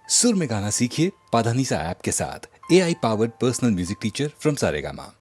सुर में गाना सीखिए पाधानीसा ऐप के साथ। AI powered personal music teacher from Saregama.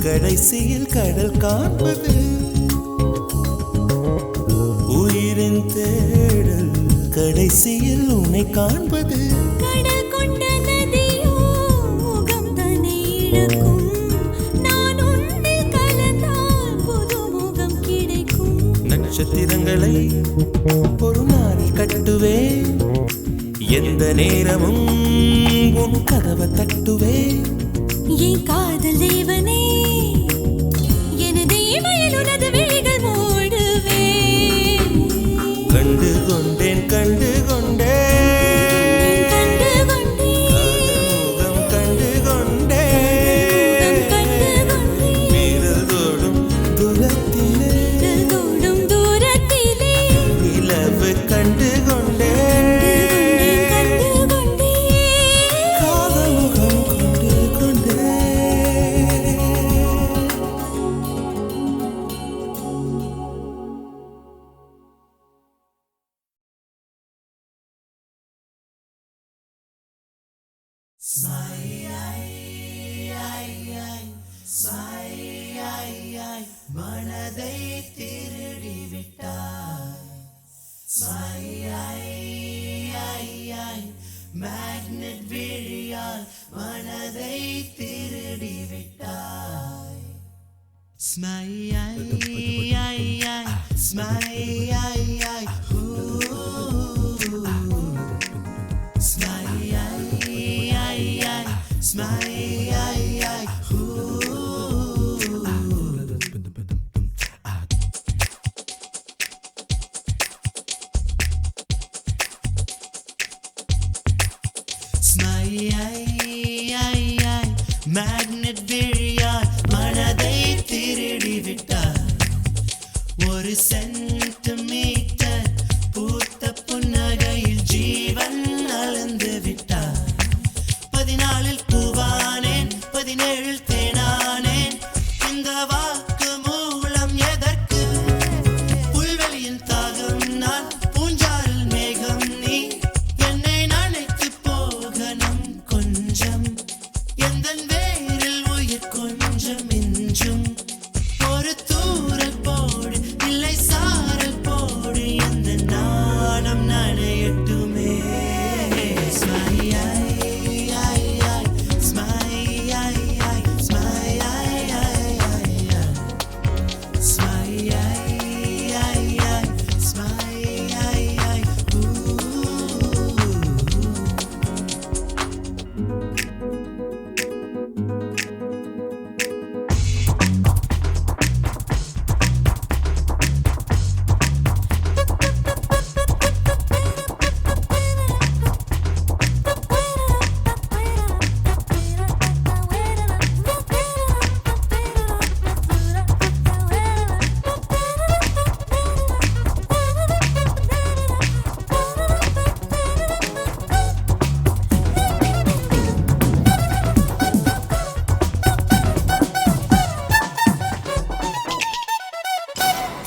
கடைசியில் கடல் காண்பது உயிரின் தேடல், கடைசியில் உன்னை காண்பது. கடல் கொண்ட நதியோ முகம் தன்னை இழக்கும், நான் உன்னில் கலந்தால் புது முகம் கிடைக்கும். நட்சத்திரங்களை ஒரு நாளில் கட்டுவேன், எந்த நேரமும் உன் கதவை தட்டுவேன். என் காதல் தேவனே, எனது இமையில் உனது விழிகள் மூடுவேன். கண்டு கொண்டேன் கண்டு கொண்டேன், கண்டு கொண்டேன், முகம் கண்டு கொண்டேன். மேக்னெட் விழியால் மனதை திருடி விட்டார். ஒரு சென்டிமீட்டர் பூத்த புன்னகையில் ஜீவன் அளந்து விட்டார். 14 பூவானேன், 17 தேனானேன். இந்த வாக்கு மூலம் எதற்கு? புல்வெளியின் தாகம் நான், பூஞ்சாரில் மேகம் நீ. என்னை நினைத்து போகணும் கொஞ்சம், எந்தன் வேரில் உயிர் கொஞ்சம் மிஞ்சும். ஒரு தூரல் போடு, இல்லை சாரல் போடு, எந்த நாணம் நனையட்டுமே.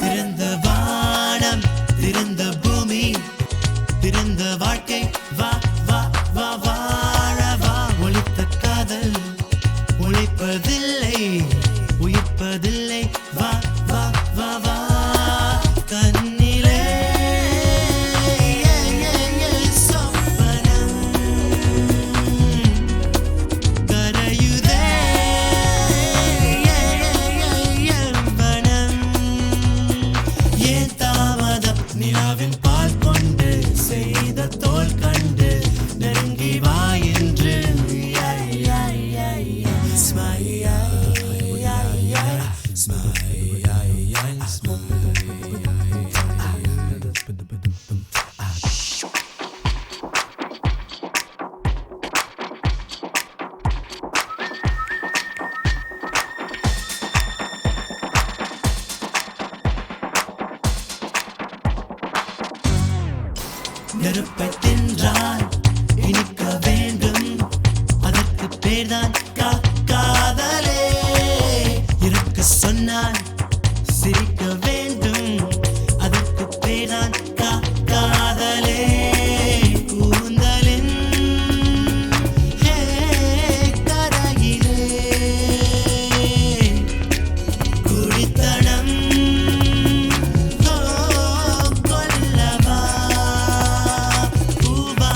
திறந்த வானம், திறந்த பூமி, திறந்த வாழ்க்கை, வா வா வா வாழவா. ஒளித்த காதல் ஒளிப்பதில்லை, உயிர்ப்பதில்லை, வா வா வா வா. கண்ணிலே சொப்பனம் கரையுதே எவ்வனம். ஏன் தாமதம்? நிலாவின் பால் கொண்டு செய்த தோல் கண்டு நெருங்கி வா என்று. நெருப்பை தின்றால் இனிக்க வேண்டும், அதற்கு பேர்தான் காதலே. இருக்க சொன்னால் சிரிக்க வேண்டும், அதற்கு பேர்தான் காதலே. கூந்தலின் கரையிலே குடித்தனம் கொல்லவா. பூவா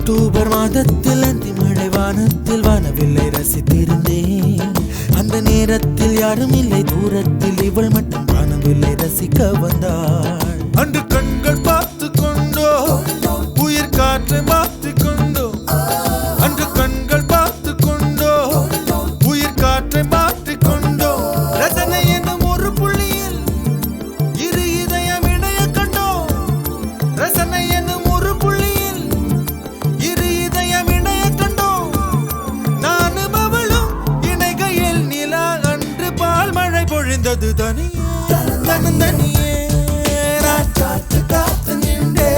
அக்டோபர் மாதத்தில் அந்தி மழை வானத்தில் வானவில்லை ரசித்திருந்தேன். அந்த நேரத்தில் யாரும் இல்லை தூரத்தில், இவள் மட்டும் வானவில்லை ரசிக்க வந்தாள். அன்று கண்கள் பார்த்து கொண்டோ உயிர் காற்றை மாற்றி கொண்டோ, அன்று கண்கள் பார்த்து கொண்டோ உயிர் காற்றை மாற்றி கொண்டோ, ரசனை என்னும் ஒரு புள்ளியில் இரு இதயம் இணைய கண்டோ, ரசனை என்னும் ஒரு புள்ளியில் இரு இதயம் இணைய கண்டோ, நானும் அவளும் இணைகையில் நிலா அன்று பால் மழை பொழிந்தது. தனியே தனியே நான் காத்து காத்து நின்றே,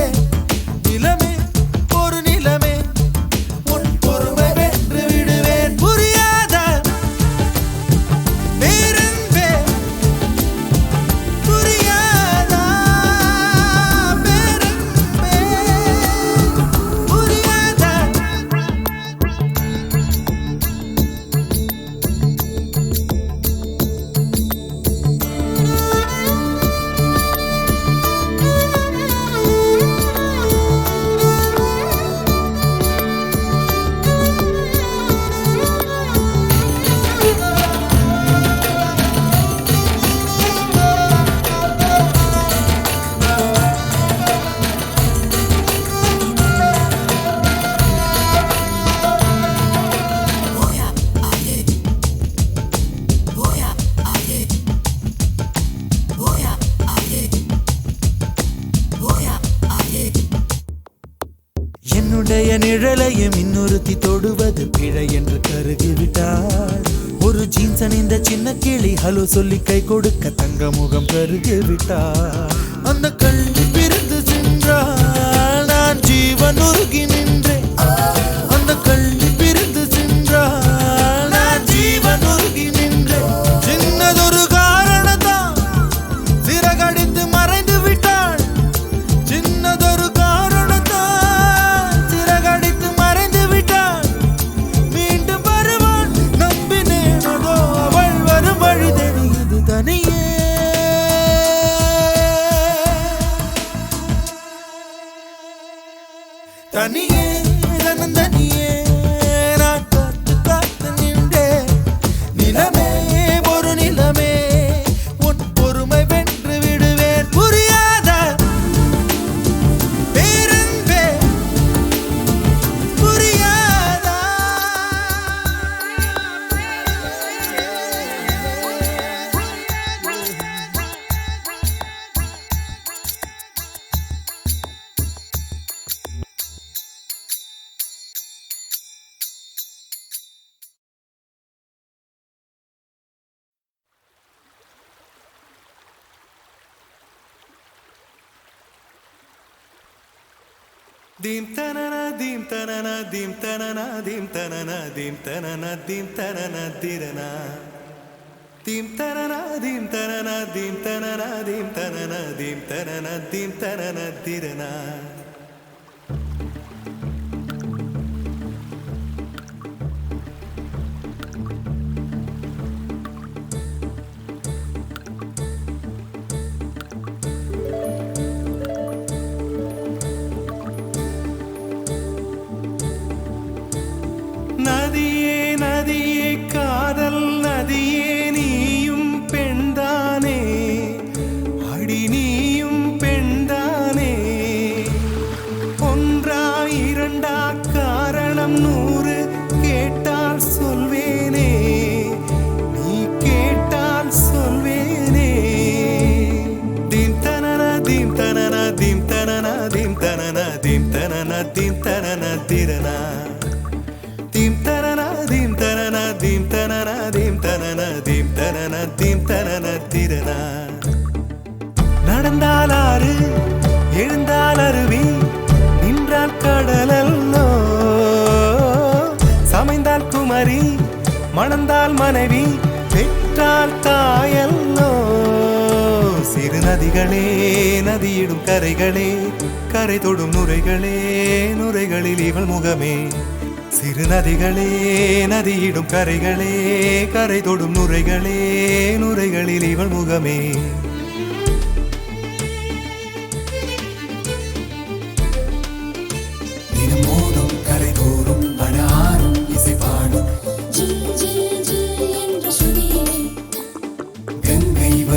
நிலமே ஒரு நிலமே உன் பொறுமை வென்று விடுவேன். புரியாத பேரன்பே, புரியாதா பேரன்பே, புரியாதா. என்னுடைய நிழலையும் இன்னொருத்தி தொடுவது பிழை என்று கருகிவிட்டாள். ஒரு ஜீன்ஸ் அணிந்த சின்ன கிளி ஹலோ சொல்லி கை கொடுக்க தங்க முகம் கருகிவிட்டாள். அந்த கல்வி பிரிந்து சென்றாள், நான் ஜீவன் உருகி நின்றேன். அந்த கல்வி பிரிந்து சென்றாள், நான் ஜீவன் உருகி நின்றேன். சின்னதொரு காரணத்தான் சிறகடித்து மறைந்து விட்டாள், சின்னதொரு காரணத்தான் சிறகடித்து மறைந்து விட்டாள். மீண்டும் வருவாள் நம்பினேன், அதோ அவள் வரும் வழி தெரியுது. தனியே தனியே தனியே நான் காத்து காத்து நின்றேன். நிலமே ஒரு நிலமே உன் பொறுமை வென்று விடுவேன். புரியாத பேரன்பே, புரியாதா. Dim tanana dim tanana dim tanana dim tanana dim tanana dim tanana dirana dim tanana dim tanana dim tanana dim tanana dim tanana dim tanana dirana. நதியே நதியே காதல் நதியே நீயும் பெண்தானே, அடி நீயும் பெண்தானே. ஒன்றா இரண்டா காரணம் 100 கேட்டால் சொல்வேனே, நீ கேட்டால் சொல்வேனே. தீம் தனனா தீம் தனனா தீம் தனனா தீம் தனனா தீம் தனனா தீம் தனனா திரனா dim tanana dim tanana dim tanana dim tanana dim tanana dim tanana dirana. நடந்தால் ஆறு எழுந்தால் அருவி, நின்றால் கடலல்லோ, சமைந்தால் குமரி மணந்தால் மனைவி, பெற்றால் தாயல்லோ. சிறு நதிகளே நதியிடும் கரைகளே, கரை தொடும் நுரைகளே, நுரைகளில் இவள் முகமே. சிறு நதிகளே நதியிடும் கரைகளே, கரை தொடும் நுரைகளே, நுரைகளில் இவள் முகமே. தினமோதும்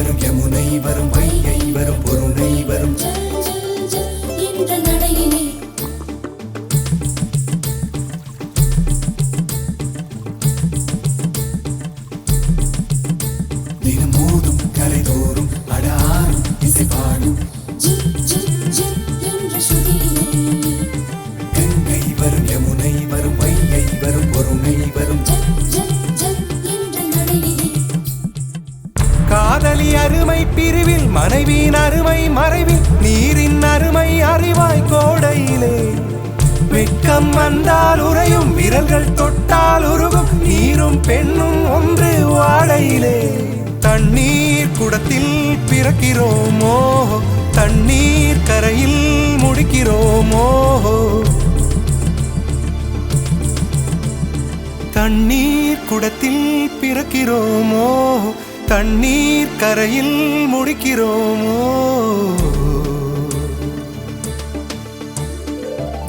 வரும் யமுனை வரும் வைகை வரும் பொருணை வரும் ஜல் ஜல் ஜல் என்ற நடையிலே தினம் மோதும் கரைதோறும் அடாரும் இசை பாடும் ஜில் ஜில் ஜில் என்ற ஸ்ருதியிலே கங்கை வரும் யமுனை வரும் வைகை வரும் பொருணை வரும் ஜல் ஜல் ஜல் என்ற நடையிலே காதலி அருமை பிரிவில் மனைவியின் அருமை மறைவில் நீரின் அருமை அறிவாய் கோடையிலே வெட்கம் வந்தால் உறையும் விரல்கள் தொட்டால் உருகும் நீரும் பெண்ணும் ஒன்று வாடையிலே தண்ணீர் குடத்தில் பிறக்கிறோமோ தண்ணீர் கரையில் முடிக்கிறோமோ தண்ணீர் குடத்தில் பிறக்கிறோமோ தண்ணீர் கரையில் முடிக்கிறோமோ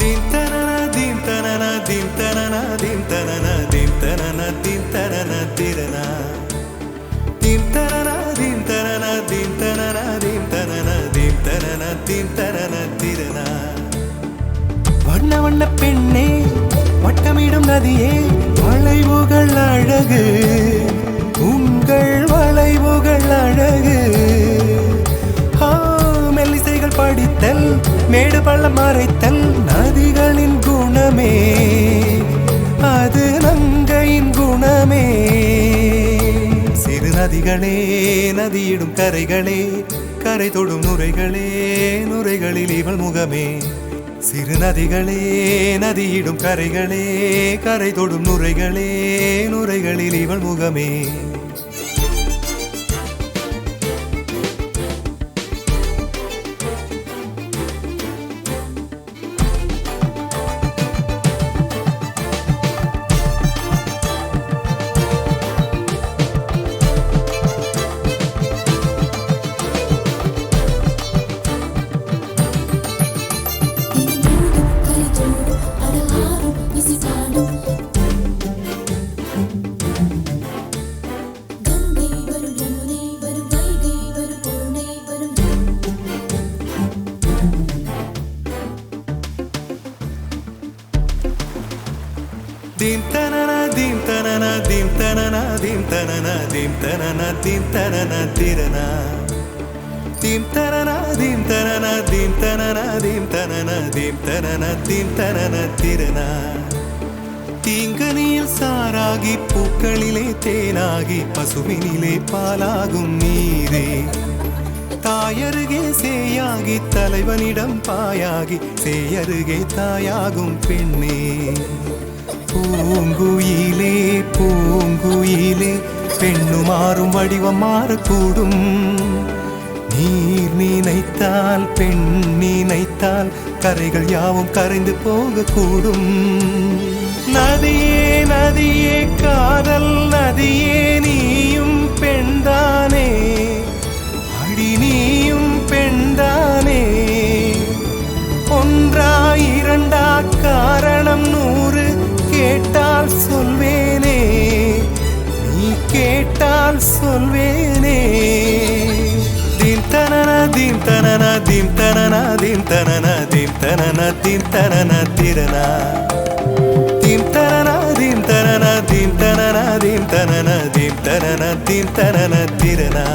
தீம் தனன தீம் தனன தீம் தனன தீம் தனன தீம் தனன தீம் தனன திரனா தீம் தனன தீம் தனன தீம் தனன தீம் தனன தீம் தனன தீம் தனன திரனா வண்ண வண்ண பெண்ணே வட்டமிடும் நதியே வளைவுகள் அழகு உங்கள் வளைவுகள் அழகு மெல்லிசைகள் படித்தல் மேடு பள்ளம் மறைத்தல் நதிகளின் குணமே அது நங்கையின் குணமே சிறு நதிகளே நதியிடும் கரைகளே கரை தொடும் நுரைகளே நுரைகளில் இவள் முகமே சிறு நதிகளே நதியிடும் கரைகளே கரை தொடும் நுரைகளே நுரைகளில் இவள் முகமே தீம் தனன தீம் தனன தீம் தனன தீம் தனன தீம் தனன தீம் தனன திரனா தீம் தனன தீம் தனன தீம் தனன தீம் தனன தீம் தனன தீம் தனன திரனா தீங்கனியில் சாராகி பூக்களிலே தேனாகி பசுவினிலே பாலாகும் நீரே தாயருகே சேயாகி தலைவனிடம் பாயாகி சேயருகே தாயாகும் பெண்ணே பூங்குயிலே பூங்குயிலே பெண்ணு மாறும் வடிவம் மாறக்கூடும் நீர் நினைத்தால் பெண் நினைத்தால் கரைகள் யாவும் கரைந்து போகக்கூடும் நதியே நதியே காதல் நதியே நீயும் பெண்தானே அடி நீயும் பெண்தானே ஒன்றா இரண்டா காரணம் 100 கேட்டால் சொல்வேனே நீ கேட்டால் சொல்வேனே தீம் தனன தீம் தனன தீம் தனன தீம் தனன தீம் தனன தீம் தனன திரனா தீம் தனன தீம் தனன தீம் தனன தீம் தனன தீம் தனன தீம் தனன திரனா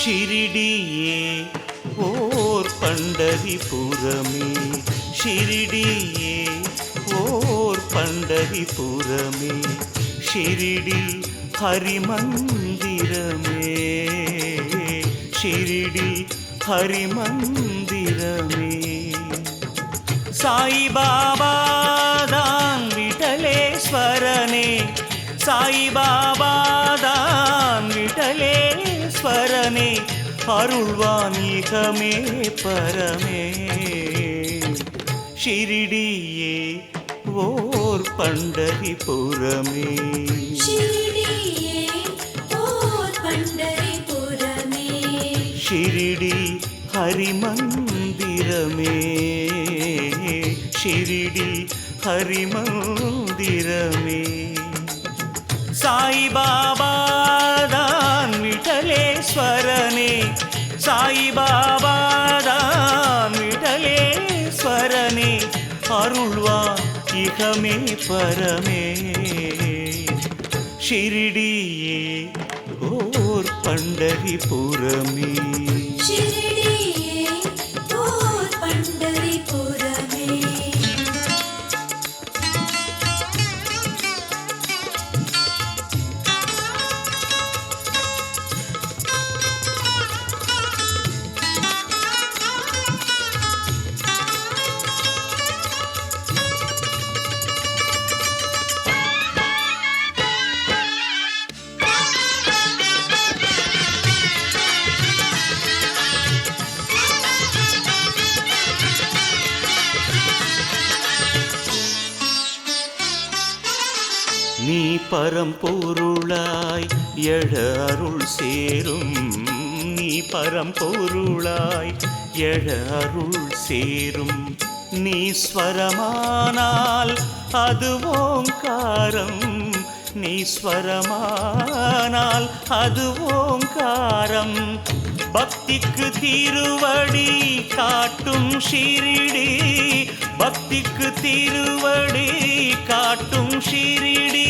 ஷிரிடியே ஓர் பண்டரிபுரமே, ஷிரிடியே ஓர் பண்டரிபுரமே, ஷிரிடி ஹரிமந்திரமே, ஷிரிடி ஹரிமந்திரமே. சாயிபாபா தான் விட்டலேஸ்வரனே, சாயிபாபா தான் விட்டலேஸ்வரனே, அருள்வான் இகமே பரமே. ஷிரிடியே ஓர் பண்டரிபுரமே, ஷிரிடியே ஓர் பண்டரிபுரமே, ஷிரிடி ஹரிமந்திரமே, ஷிரிடி ஹரிமந்திரமே. சாயிபாபா தான் விட்டலேஸ்வரனே, சாயிபாபா தான் விட்டலேஸ்வரனே, அருள்வான் இகமே பரமே. ஷிரிடியே ஓர் பண்டரிபுரமே, ஷிரிடியே ஓர் பண்டரிபுரமே. நீ பரம்பொருளாய் எழ அருள் சேரும், நீ பரம்பொருளாய் எழ அருள் சேரும். நீ ஸ்வரமானால் அது ஓங்காரம், நீ ஸ்வரமானால் அது ஓங்காரம். பக்திக்கு திருவடி காட்டும் ஷிரிடி, பக்திக்கு திருவடி காட்டும் ஷிரிடி,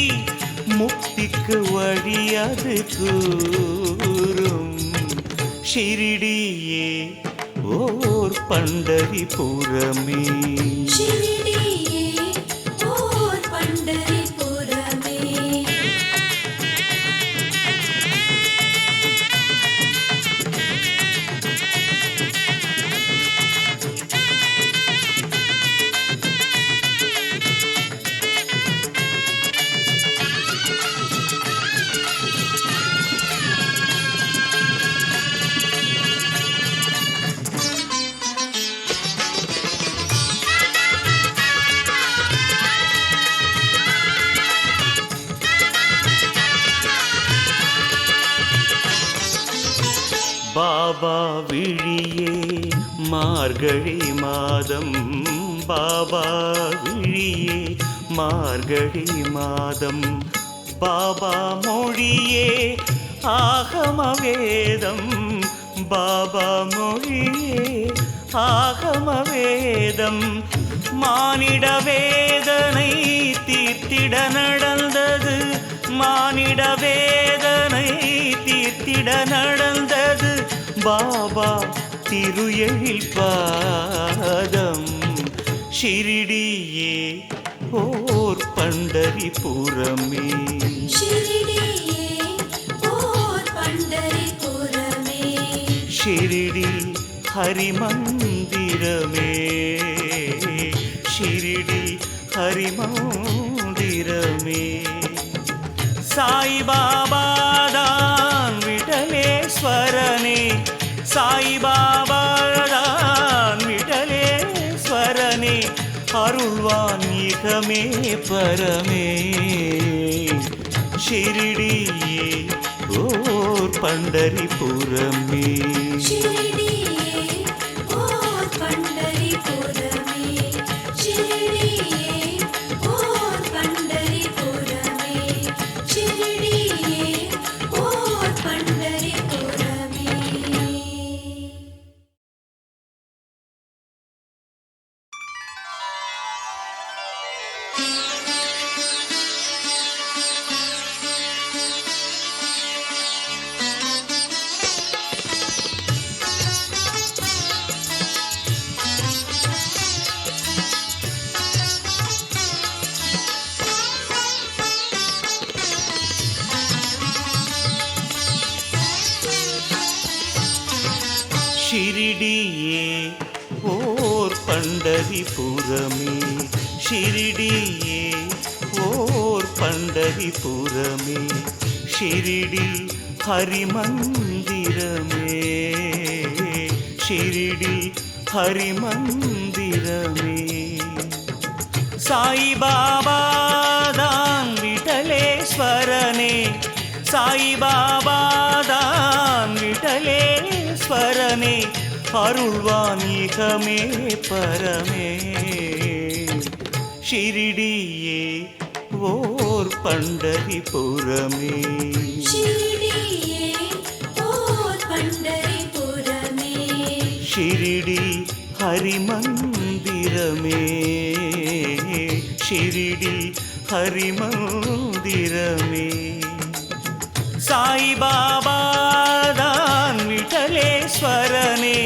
முக்திக்கு வழி அது கூறும். ஷிரிடியே ஓர் பண்டரிபுரமே, ஷிரிடியே ஓர் பண்டரிபுரமே. பாபா விழியே மார்கழி மாதம், பாபா விழியே மார்கழி மாதம். பாபா மொழியே ஆகம வேதம், பாபா மொழியே ஆகம வேதம். மானிட வேதனை தீர்த்திட நடந்தது, மானிட வேதனை தீர்த்திட நடந்தது, பாபா திருஎழில் பாதம். ஷிரிடியே ஓர் பண்டரிபுரமே, ஷிரிடியே ஓர் பண்டரிபுரமே, ஷிரிடி ஹரிமந்திரமே, ஷிரிடி ஹரிமந்திரமே. சாயிபாபா தான் விட்டலேஸ்வரனே, சாயிபாபா தான் விட்டலேஸ்வரனே, அருள்வான் இகமே பரமே. ஷிரிடியே ஓர் பண்டரிபுரமே, ஷிரிடியே ஓர் பண்டரிபுரமே, ஷிரிடியே ஓர் பண்டரிபுரமே, ஷிரிடியே ஓர் பண்டரிபுரமே. ஷிரிடியே ஓர் பண்டரிபுரமே ஷிரிடியே ஓர் பண்டரிபுரமே ஷிரிடி ஹரிமந்திரமே ஷிரிடி ஹரிமந்திரமே சாயிபாபா தான் விட்டலேஸ்வரனே சாயிபாபா தான் விட்டலேஸ்வரனே அருள்வான் இகமே பரமே ஷிரிடியே ஓர் பண்டரிபுரமே ஷிரிடியே ஓர் பண்டரிபுரமே ஷிரிடி ஹரிமந்திரமே ஷிரிடி ஹரிமந்திரமே சாயிபாபா தான் விட்டலேஸ்வரனே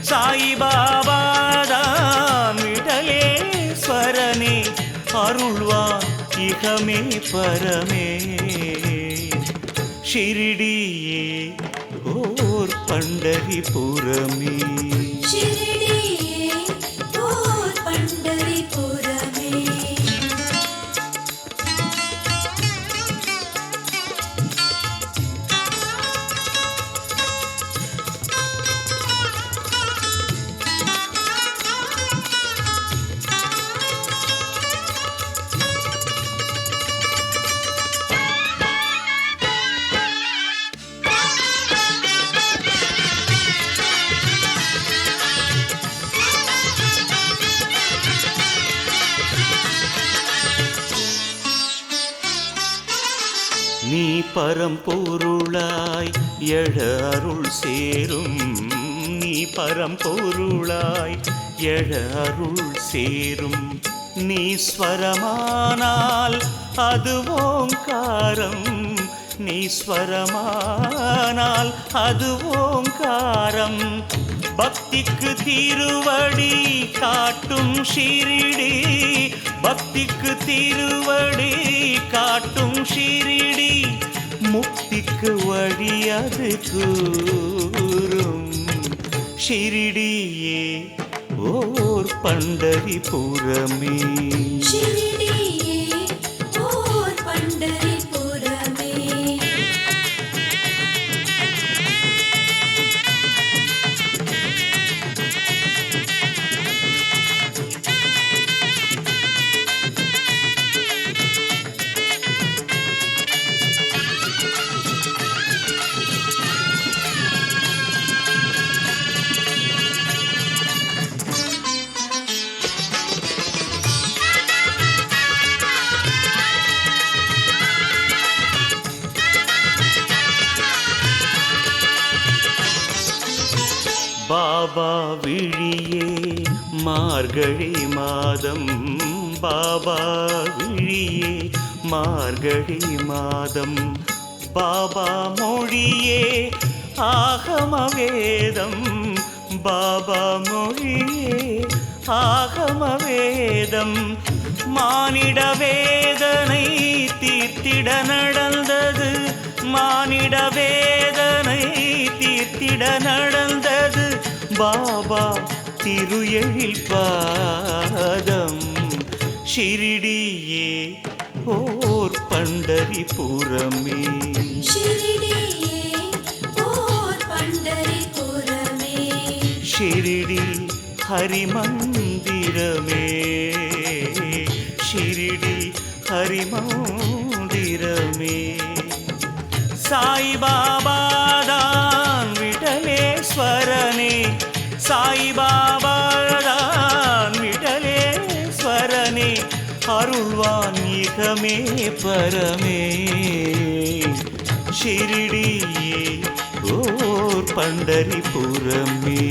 சாயிபாபா தான் விட்டலேஸ்வரனே அருள்வான் இகமே பரமே ஷிரிடியே ஓர் பண்டரிபுரமே ஷிரிடியே ஓர் பண்டரிபுரமே நீ பரம்பொருளாய் எழ அருள் சேரும் நீ பரம்பொருளாய் எழ அருள் சேரும் நீ ஸ்வரமானால் அது ஓங்காரம் நீ ஸ்வரமானால் அது ஓங்காரம் பக்திக்கு திருவடி காட்டும் ஷிரிடி பக்திக்கு திருவடி காட்டும் ஷிரிடி முக்திக்கு வழி அது கூறும் ஷிரிடியே ஓர் பண்டரிபுரமே ஷிரிடியே ஓர் பண்டரிபுரமே பாபா விழியே மார்கழி மாதம் பாபா விழியே மார்கழி மாதம் பாபா மொழியே ஆகம வேதம் பாபா மொழியே ஆகம வேதம் மானிட வேதனை தீர்த்திட நடந்தது மானிட வேதனை தீர்த்திட நடந்தது பாபா திரு எழில் பாதம் ஷிரிடியே ஓர் பண்டரிபுரமே ஷிரிடியே ஓர் பண்டரிபுரமே ஷிரிடி ஹரிமந்திரமே ஷிரிடி ஹரிமந்திரமே சாயிபாபா தான் விட்டலேஸ்வரனே சாயிபாபா தான் விட்டலேஸ்வரனே அருள்வான் இகமே பரமே ஷிரிடியே ஓர் பண்டரிபுரமே